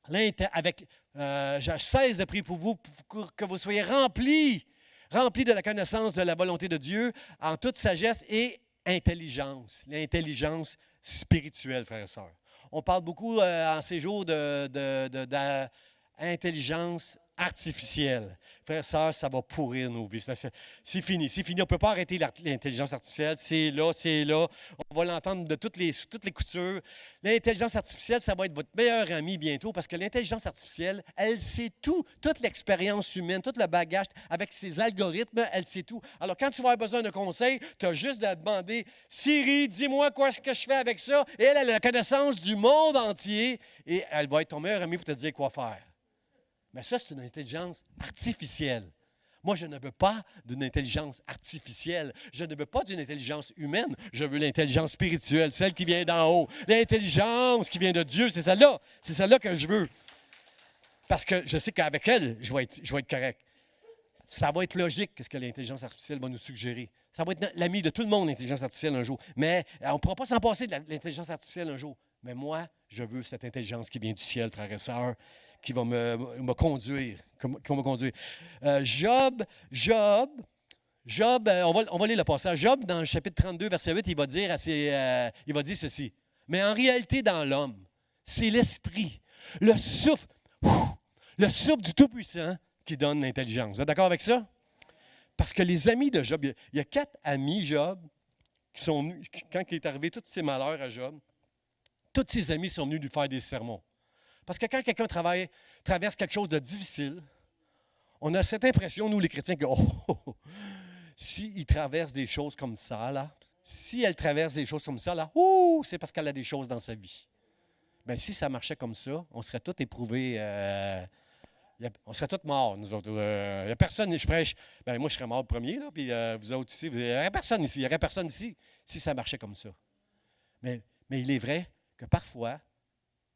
Speaker 1: je cesse de prier pour vous, pour que vous soyez remplis de la connaissance de la volonté de Dieu en toute sagesse et intelligence. L'intelligence spirituelle, frère et sœur. On parle beaucoup en ces jours d'intelligence artificielle. Frères et sœurs, ça va pourrir nos vies. C'est fini. On ne peut pas arrêter l'intelligence artificielle. C'est là. On va l'entendre de toutes les coutures. L'intelligence artificielle, ça va être votre meilleur ami bientôt parce que l'intelligence artificielle, elle sait tout. Toute l'expérience humaine, tout le bagage avec ses algorithmes, elle sait tout. Alors, quand tu vas avoir besoin de conseils, tu as juste à demander « Siri, dis-moi quoi que je fais avec ça. » Et elle a la connaissance du monde entier et elle va être ton meilleur ami pour te dire quoi faire. Mais ça, c'est une intelligence artificielle. Moi, je ne veux pas d'une intelligence artificielle. Je ne veux pas d'une intelligence humaine. Je veux l'intelligence spirituelle, celle qui vient d'en haut. L'intelligence qui vient de Dieu, c'est celle-là. C'est celle-là que je veux. Parce que je sais qu'avec elle, je vais être correct. Ça va être logique, ce que l'intelligence artificielle va nous suggérer. Ça va être l'ami de tout le monde, l'intelligence artificielle, un jour. Mais on ne pourra pas s'en passer de l'intelligence artificielle un jour. Mais moi, je veux cette intelligence qui vient du ciel, frères et sœurs, qui va me conduire. Qui va me conduire. Job, on va lire le passage. Job, dans le chapitre 32, verset 8, il va dire ceci. Mais en réalité, dans l'homme, c'est l'esprit, le souffle, le souffle du Tout-Puissant qui donne l'intelligence. Vous êtes d'accord avec ça? Parce que les amis de Job, il y a 4 amis, Job, qui sont venus, quand il est arrivé tous ces malheurs à Job, tous ses amis sont venus lui faire des sermons. Parce que quand quelqu'un traverse quelque chose de difficile, on a cette impression, nous les chrétiens, que s'il traverse des choses comme ça, là, si elle traverse des choses comme ça, là, c'est parce qu'elle a des choses dans sa vie. Bien, si ça marchait comme ça, on serait tous éprouvés, on serait tous morts, nous autres. Il n'y a personne, je prêche, bien, moi je serais mort le premier, là, puis vous autres ici, il n'y aurait personne ici, il n'y aurait personne ici, si ça marchait comme ça. Mais il est vrai que parfois,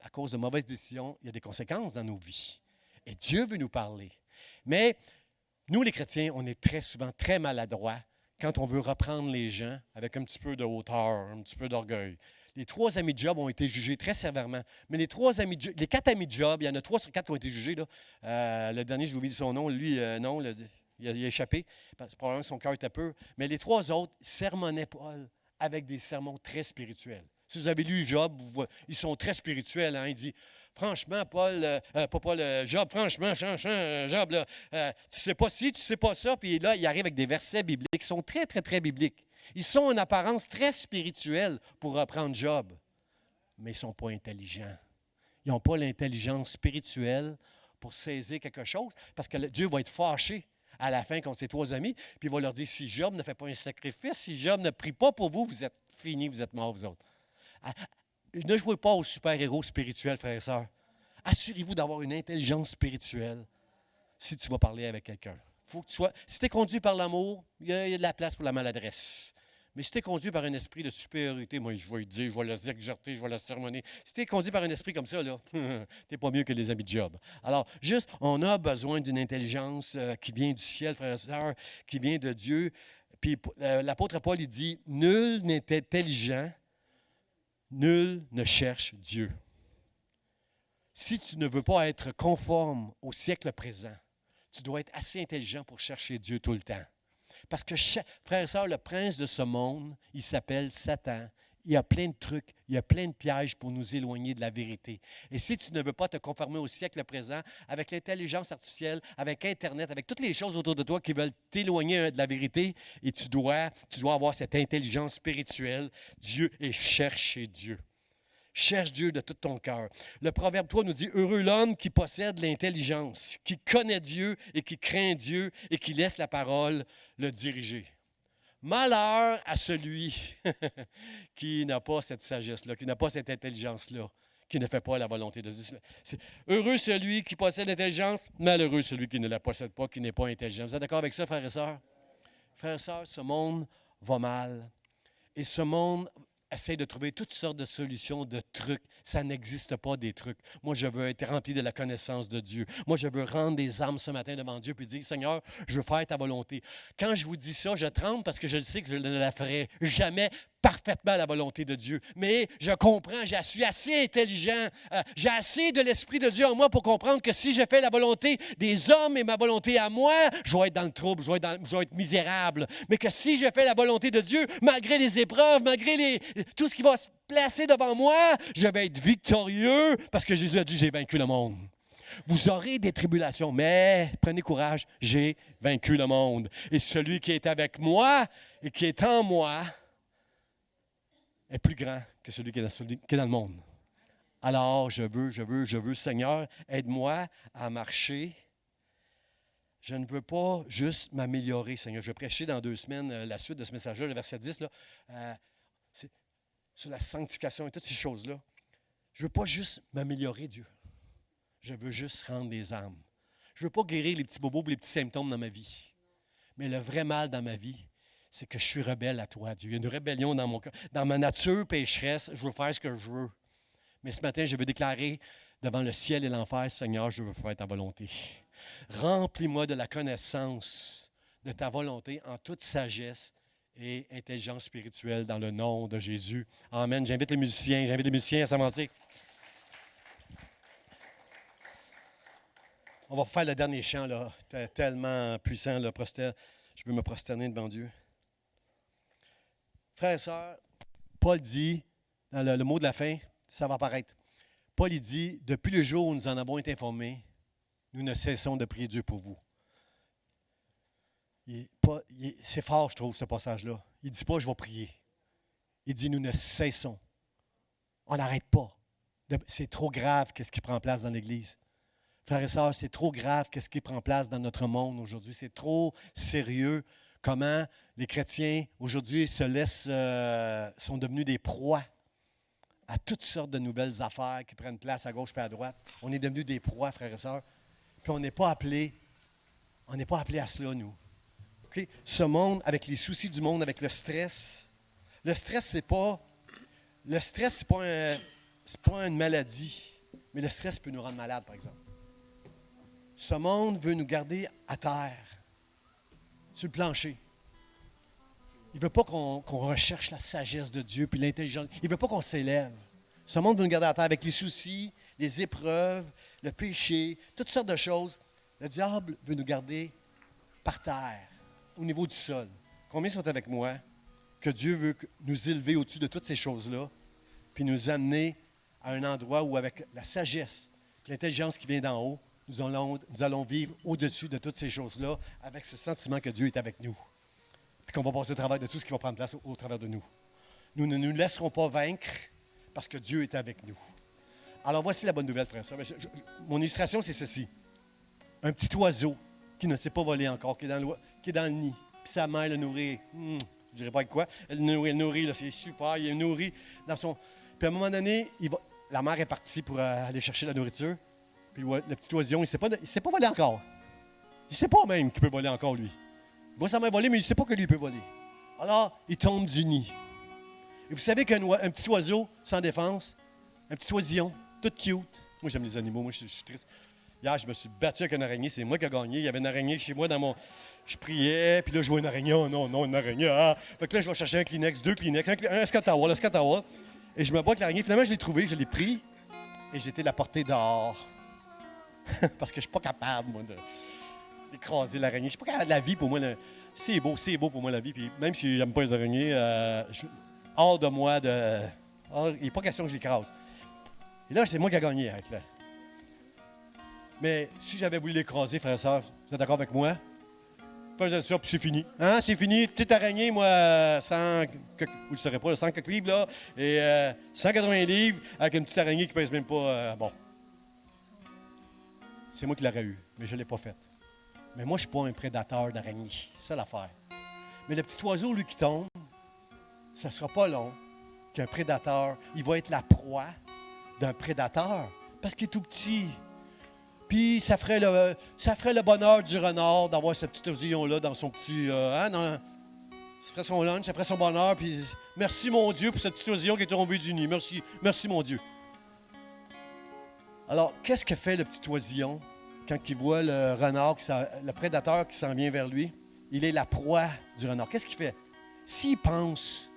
Speaker 1: à cause de mauvaises décisions, il y a des conséquences dans nos vies. Et Dieu veut nous parler. Mais nous, les chrétiens, on est très souvent très maladroits quand on veut reprendre les gens avec un petit peu de hauteur, un petit peu d'orgueil. Les 3 amis de Job ont été jugés très sévèrement. Mais les 4 amis de Job, il y en a 3 sur 4 qui ont été jugés. Là. Le dernier, je vous oublie son nom. Lui, non, il a échappé. Probablement que son cœur était peu. Mais les 3 autres sermonnaient Paul avec des sermons très spirituels. Si vous avez lu Job, ils sont très spirituels. Hein? Il dit, franchement, Job, franchement, Job, là, tu sais pas ci, tu sais pas ça. Puis là, il arrive avec des versets bibliques qui sont très, très, très bibliques. Ils sont en apparence très spirituels pour reprendre Job, mais ils ne sont pas intelligents. Ils n'ont pas l'intelligence spirituelle pour saisir quelque chose, parce que Dieu va être fâché à la fin contre ses 3 amis, puis il va leur dire, si Job ne fait pas un sacrifice, si Job ne prie pas pour vous, vous êtes finis, vous êtes morts, vous autres. Ne jouez pas aux super-héros spirituels, frères et sœurs. Assurez-vous d'avoir une intelligence spirituelle si tu vas parler avec quelqu'un. Faut que tu sois, si tu es conduit par l'amour, il y a de la place pour la maladresse. Mais si tu es conduit par un esprit de supériorité, moi, je vais le dire, je vais le exhorter, je vais le sermonner. Si tu es conduit par un esprit comme ça, là, tu n'es pas mieux que les amis de Job. Alors, juste, on a besoin d'une intelligence qui vient du ciel, frères et sœurs, qui vient de Dieu. Puis l'apôtre Paul, il dit, nul n'est intelligent, nul ne cherche Dieu. Si tu ne veux pas être conforme au siècle présent, tu dois être assez intelligent pour chercher Dieu tout le temps. Parce que, frères et sœurs, le prince de ce monde, il s'appelle Satan. Il y a plein de trucs, il y a plein de pièges pour nous éloigner de la vérité. Et si tu ne veux pas te conformer au siècle présent, avec l'intelligence artificielle, avec Internet, avec toutes les choses autour de toi qui veulent t'éloigner de la vérité, et tu dois avoir cette intelligence spirituelle, Dieu, et chercher Dieu. Cherche Dieu de tout ton cœur. Le Proverbe 3 nous dit, heureux l'homme qui possède l'intelligence, qui connaît Dieu et qui craint Dieu et qui laisse la parole le diriger. Malheur à celui qui n'a pas cette sagesse-là, qui n'a pas cette intelligence-là, qui ne fait pas la volonté de Dieu. C'est heureux celui qui possède l'intelligence, malheureux celui qui ne la possède pas, qui n'est pas intelligent. Vous êtes d'accord avec ça, frères et sœurs? Frères et sœurs, ce monde va mal. Et ce monde essaie de trouver toutes sortes de solutions, de trucs. Ça n'existe pas des trucs. Moi, je veux être rempli de la connaissance de Dieu. Moi, je veux rendre des âmes ce matin devant Dieu et dire, Seigneur, je veux faire ta volonté. Quand je vous dis ça, je tremble parce que je sais que je ne la ferai jamais parfaitement à la volonté de Dieu. Mais je comprends, je suis assez intelligent, j'ai assez de l'Esprit de Dieu en moi pour comprendre que si je fais la volonté des hommes et ma volonté à moi, je vais être dans le trouble, je vais être misérable. Mais que si je fais la volonté de Dieu, malgré les épreuves, malgré tout ce qui va se placer devant moi, je vais être victorieux parce que Jésus a dit, j'ai vaincu le monde. Vous aurez des tribulations, mais prenez courage, j'ai vaincu le monde. Et celui qui est avec moi et qui est en moi est plus grand que celui qui est dans le monde. Alors, je veux, Seigneur, aide-moi à marcher. Je ne veux pas juste m'améliorer, Seigneur. Je vais prêcher dans 2 semaines la suite de ce message-là, le verset 10, là, c'est sur la sanctification et toutes ces choses-là. Je ne veux pas juste m'améliorer, Dieu. Je veux juste rendre les âmes. Je ne veux pas guérir les petits bobos et les petits symptômes dans ma vie. Mais le vrai mal dans ma vie, c'est que je suis rebelle à toi, Dieu. Il y a une rébellion dans mon cœur. Dans ma nature pécheresse, je veux faire ce que je veux. Mais ce matin, je veux déclarer devant le ciel et l'enfer, Seigneur, je veux faire ta volonté. Remplis-moi de la connaissance de ta volonté en toute sagesse et intelligence spirituelle dans le nom de Jésus. Amen. J'invite les musiciens à s'avancer. On va faire le dernier chant, là. Tellement puissant, là. Je veux me prosterner devant Dieu. Frères et sœurs, Paul dit, dans le mot de la fin, ça va apparaître. Paul il dit, depuis le jour où nous en avons été informés, nous ne cessons de prier Dieu pour vous. C'est fort, je trouve, ce passage-là. Il ne dit pas, je vais prier. Il dit, nous ne cessons. On n'arrête pas. C'est trop grave qu'est-ce qui prend place dans l'Église. Frères et sœurs, c'est trop grave qu'est-ce qui prend place dans notre monde aujourd'hui. C'est trop sérieux comment les chrétiens aujourd'hui sont devenus des proies à toutes sortes de nouvelles affaires qui prennent place à gauche et à droite. On est devenus des proies, frères et sœurs. Puis on n'est pas appelés à cela, nous. Okay? Ce monde, avec les soucis du monde, avec le stress c'est pas une maladie, mais le stress peut nous rendre malades, par exemple. Ce monde veut nous garder à terre, sur le plancher. Il ne veut pas qu'on recherche la sagesse de Dieu puis l'intelligence. Il ne veut pas qu'on s'élève. Ce monde veut nous garder à terre avec les soucis, les épreuves, le péché, toutes sortes de choses. Le diable veut nous garder par terre, au niveau du sol. Combien sont avec moi que Dieu veut nous élever au-dessus de toutes ces choses-là puis nous amener à un endroit où, avec la sagesse et l'intelligence qui vient d'en haut, nous allons vivre au-dessus de toutes ces choses-là avec ce sentiment que Dieu est avec nous. Puis qu'on va passer au travers de tout ce qui va prendre place au travers de nous. Nous ne nous laisserons pas vaincre parce que Dieu est avec nous. Alors voici la bonne nouvelle, frère. Mon illustration, c'est ceci. Un petit oiseau qui ne sait pas voler encore, qui est dans le nid. Puis sa mère le nourrit. Je ne dirais pas avec quoi. Elle le nourrit, là, c'est super. Il est nourri dans son... Puis à un moment donné, la mère est partie pour aller chercher la nourriture. Puis le petit oisillon, il ne sait pas voler encore. Il ne sait pas même qu'il peut voler encore, lui. Il voit sa mère voler, mais il ne sait pas que lui peut voler. Alors, il tombe du nid. Et vous savez qu'un petit oiseau sans défense, un petit oisillon, tout cute. Moi, j'aime les animaux. Moi, je suis triste. Hier, je me suis battu avec une araignée. C'est moi qui ai gagné. Il y avait une araignée chez moi dans mon... Je priais, puis là, je vois une araignée. Oh non, une araignée. Ah. Fait que là, je vais chercher un Kleenex, 2 Kleenex, un Scatawa. Et je me bats avec l'araignée. Finalement, je l'ai trouvé, je l'ai pris. Et j'ai été la porter dehors. Parce que je ne suis pas capable, moi, d'écraser l'araignée. Je ne suis pas capable de la vie, pour moi. C'est beau pour moi, la vie. Puis même si je n'aime pas les araignées, hors de moi, il n'est pas question que je l'écrase. Et là, c'est moi qui ai gagné avec là. Mais si j'avais voulu l'écraser, frères et sœurs, vous êtes d'accord avec moi? Pas ça, puis c'est fini. Hein? C'est fini. Petite araignée, moi, 100, vous ne le saurez pas, 100 quelques livres, là, et 180 livres, avec une petite araignée qui ne pèse même pas, bon. C'est moi qui l'aurais eu, mais je ne l'ai pas fait. Mais moi, je ne suis pas un prédateur d'araignées. C'est ça l'affaire. Mais le petit oiseau, lui, qui tombe, ça ne sera pas long qu'un prédateur, il va être la proie d'un prédateur parce qu'il est tout petit. Puis ça ferait le bonheur du renard d'avoir ce petit oisillon-là dans son petit... ça ferait son lunch, ça ferait son bonheur. Puis merci, mon Dieu, pour ce petit oisillon qui est tombé du nid. Merci, mon Dieu. Alors, qu'est-ce que fait le petit oisillon quand il voit le renard, le prédateur qui s'en vient vers lui? Il est la proie du renard. Qu'est-ce qu'il fait? S'il pense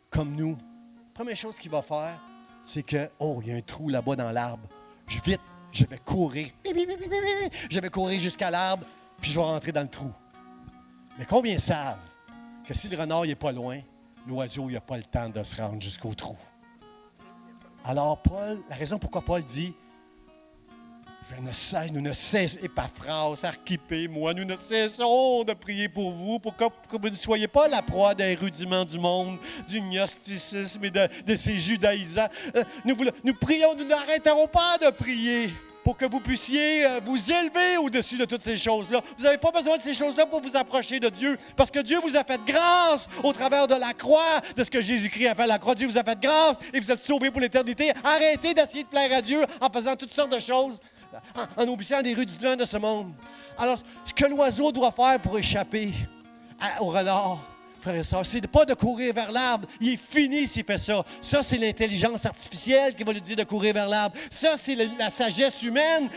Speaker 1: comme nous, la première chose qu'il va faire, c'est que, il y a un trou là-bas dans l'arbre. Vite, je vais courir. Je vais courir jusqu'à l'arbre, puis je vais rentrer dans le trou. Mais combien savent que si le renard n'est pas loin, l'oiseau n'a pas le temps de se rendre jusqu'au trou? Alors, la raison pourquoi Paul dit, nous ne cessons, Épaphras, Archipé, moi, nous ne cessons de prier pour vous, pour que vous ne soyez pas la proie des rudiments du monde, du gnosticisme et de ces judaïsants. Nous prions, nous n'arrêterons pas de prier pour que vous puissiez vous élever au-dessus de toutes ces choses-là. Vous n'avez pas besoin de ces choses-là pour vous approcher de Dieu, parce que Dieu vous a fait grâce au travers de la croix, de ce que Jésus-Christ a fait à la croix. Dieu vous a fait grâce et vous êtes sauvés pour l'éternité. Arrêtez d'essayer de plaire à Dieu en faisant toutes sortes de choses, en oubliant des rudiments de ce monde. Alors, ce que l'oiseau doit faire pour échapper au renard, frères et sœurs. C'est pas de courir vers l'arbre. Il est fini s'il fait ça. Ça, c'est l'intelligence artificielle qui va lui dire de courir vers l'arbre. Ça, c'est la sagesse humaine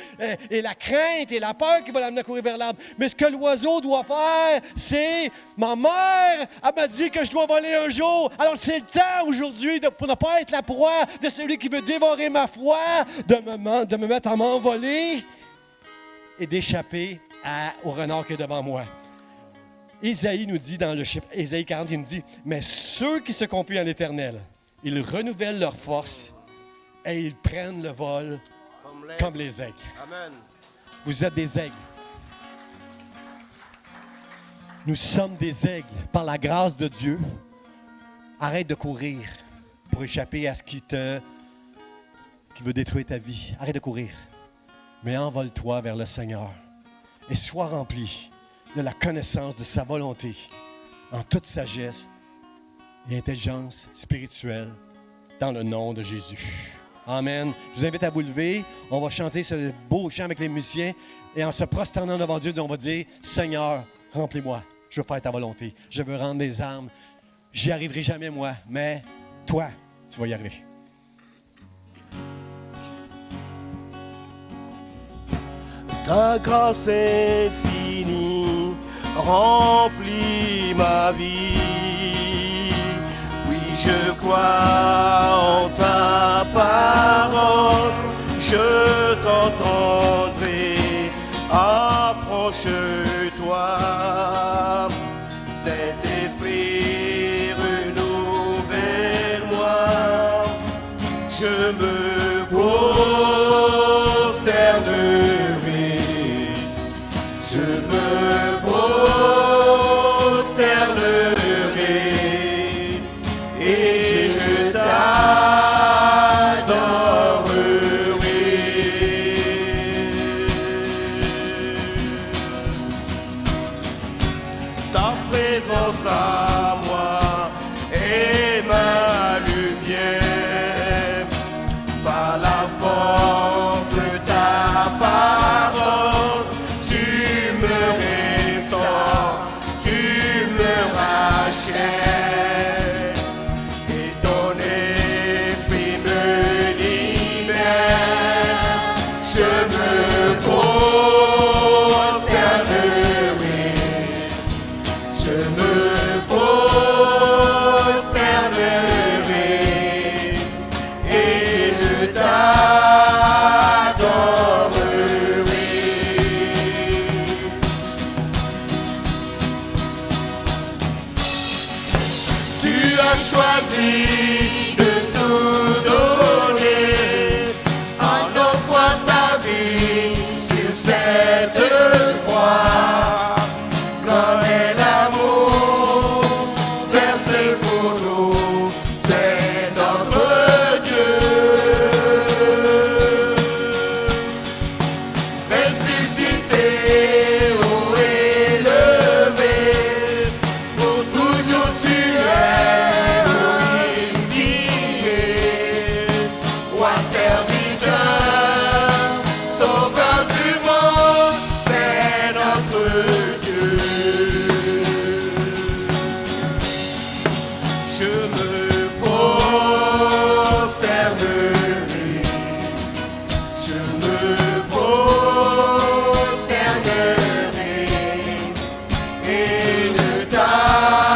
Speaker 1: et la crainte et la peur qui va l'amener à courir vers l'arbre. Mais ce que l'oiseau doit faire, c'est « Ma mère, elle m'a dit que je dois voler un jour. Alors, c'est le temps aujourd'hui pour ne pas être la proie de celui qui veut dévorer ma foi, de me mettre à m'envoler et d'échapper au renard qui est devant moi. » Ésaïe nous dit, dans le Ésaïe 40, il nous dit, « Mais ceux qui se confient en l'Éternel, ils renouvellent leur force et ils prennent le vol comme les aigles. »
Speaker 2: Amen.
Speaker 1: Vous êtes des aigles. Nous sommes des aigles. Par la grâce de Dieu, arrête de courir pour échapper à ce qui veut détruire ta vie. Arrête de courir. Mais envole-toi vers le Seigneur et sois rempli de la connaissance de sa volonté en toute sagesse et intelligence spirituelle dans le nom de Jésus. Amen. Je vous invite à vous lever. On va chanter ce beau chant avec les musiciens et en se prosternant devant Dieu, on va dire « Seigneur, remplis-moi. Je veux faire ta volonté. Je veux rendre des âmes. J'y arriverai jamais moi, mais toi, tu vas y arriver. »
Speaker 2: Ta grâce infinie remplit ma vie. Oui, je crois en ta parole. Je t'entendrai. Approche-toi. Saint-Esprit, renouvelle-moi. Je me prosternerai. Je me prosternerai et je t'adorerai. Ta présence à moi est ma lumière, par la force de ta parole. Tu me restaures, tu me rachètes, et ton esprit me libère. Je me prosternerai, je me prosternerai, et je t'adorerai. Tu as choisi de tout donner en offrant ta vie sur cette croix. Comme est l'amour versé pour nous, c'est notre Dieu. Ressuscité, haut élevé, pour toujours tu es glorifié. Roi serviteur, sauveur du monde, c'est notre Dieu. Je me prosternerai, je me prosternerai et je t'adorerai.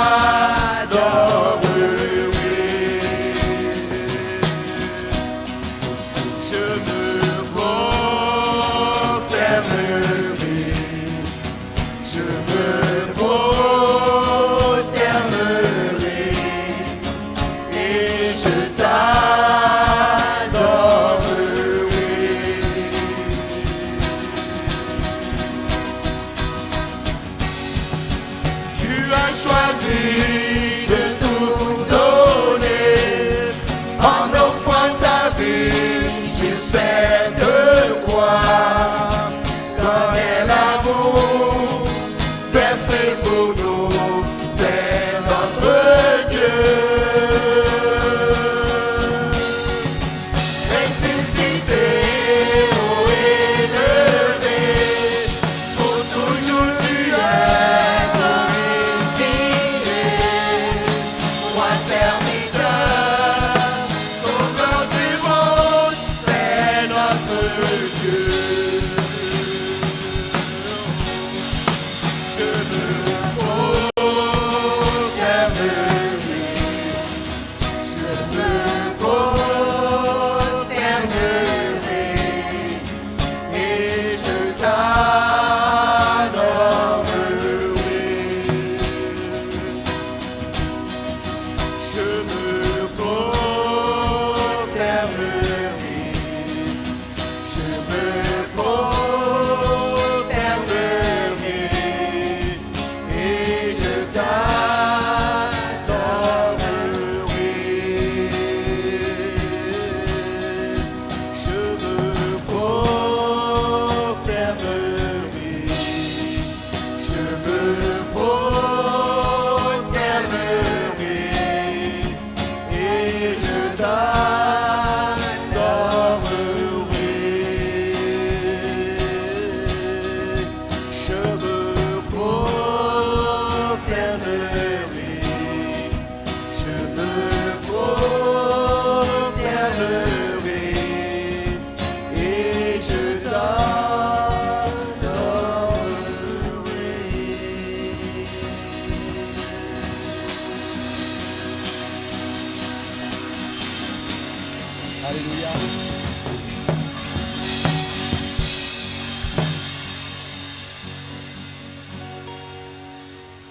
Speaker 1: Alléluia.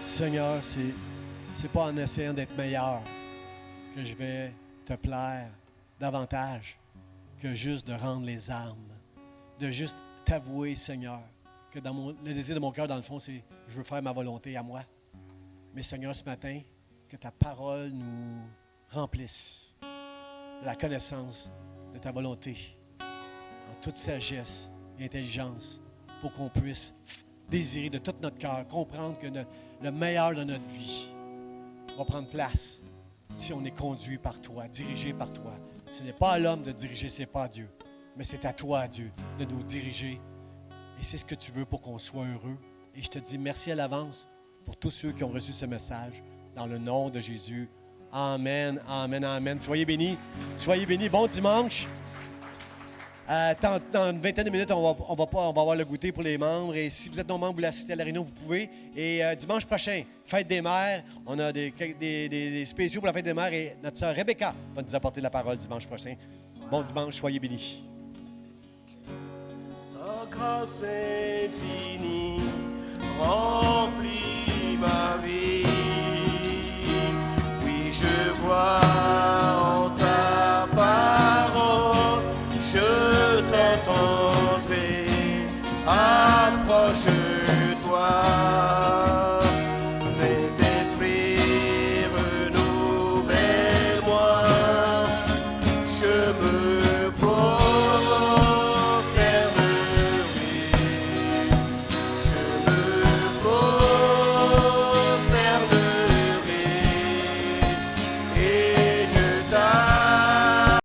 Speaker 1: Seigneur, c'est pas en essayant d'être meilleur que je vais te plaire davantage que juste de rendre les âmes, de juste t'avouer, Seigneur, que le désir de mon cœur, dans le fond, c'est je veux faire ma volonté à moi. Mais Seigneur, ce matin, que ta parole nous remplisse de la connaissance de ta volonté, en toute sagesse et intelligence, pour qu'on puisse désirer de tout notre cœur, comprendre que le meilleur de notre vie va prendre place si on est conduit par toi, dirigé par toi. Ce n'est pas à l'homme de diriger, ce n'est pas à Dieu, mais c'est à toi, Dieu, de nous diriger. Et c'est ce que tu veux pour qu'on soit heureux. Et je te dis merci à l'avance pour tous ceux qui ont reçu ce message. Dans le nom de Jésus. Amen, amen, amen. Soyez bénis. Soyez bénis. Bon dimanche. Dans une vingtaine de minutes, on va avoir le goûter pour les membres. Et si vous êtes non-membre, vous voulez assister à la réunion, vous pouvez. Et dimanche prochain, fête des mères. On a des spéciaux pour la fête des mères. Et notre sœur Rebecca va nous apporter la parole dimanche prochain. Bon dimanche, soyez bénis.
Speaker 2: Ta grâce infinie remplit ma vie.